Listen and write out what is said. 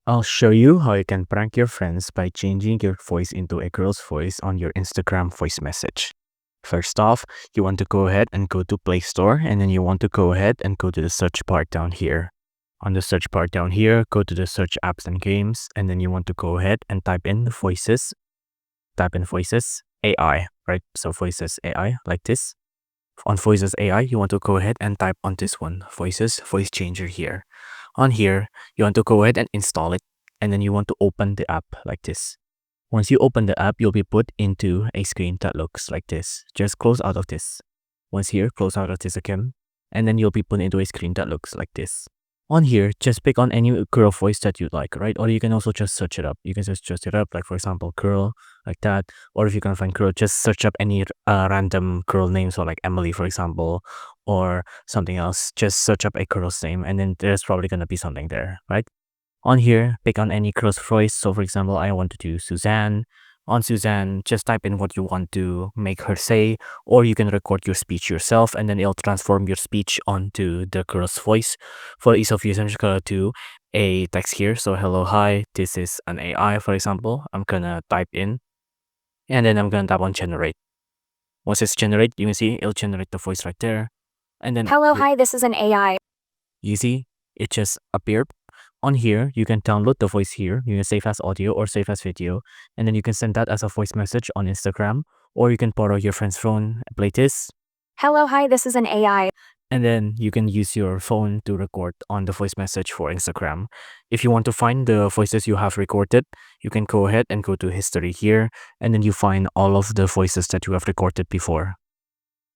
I'll show you how you can prank your friends by changing your voice into a girl's voice on your Instagram voice message. First off, you want to go ahead and go to Play Store, and then you want to go ahead and go to the search part down here. On the search part down here, go to the search apps and games, and then you want to go ahead and type in voices. Type in voices AI, right? So voices AI like this. On voices AI, you want to go ahead and type on this one, voices voice changer here. On here, you want to go ahead and install it, and then you want to open the app like this. Once you open the app, you'll be put into a screen that looks like this. Just close out of this. Once here, close out of this again, and then you'll be put into a screen that looks like this. On here, just pick on any girl voice that you like, right? Or you can also just search it up. You can just search it up, like for example, girl, like that. Or if you can find girl, just search up any random girl name, so like Emily, for example, or something else. Just search up a girl's name, and then there's probably gonna be something there, right? On here, pick on any girl's voice. So for example, I want to do Suzanne. On Suzanne, just type in what you want to make her say, or you can record your speech yourself, and then it'll transform your speech onto the girl's voice. For ease of use, I'm just gonna do a text here. So hello, hi, this is an AI, for example. I'm gonna type in, and then I'm gonna tap on generate. Once it's generate, you can see it'll generate the voice right there. And then Hello, hi, this is an AI. you see, it just appeared. On here, you can download the voice here. You can save as audio or save as video. And then you can send that as a voice message on Instagram. Or you can borrow your friend's phone, play this. Hello, hi, this is an AI. And then you can use your phone to record on the voice message for Instagram. If you want to find the voices you have recorded, you can go ahead and go to history here. And then you find all of the voices that you have recorded before.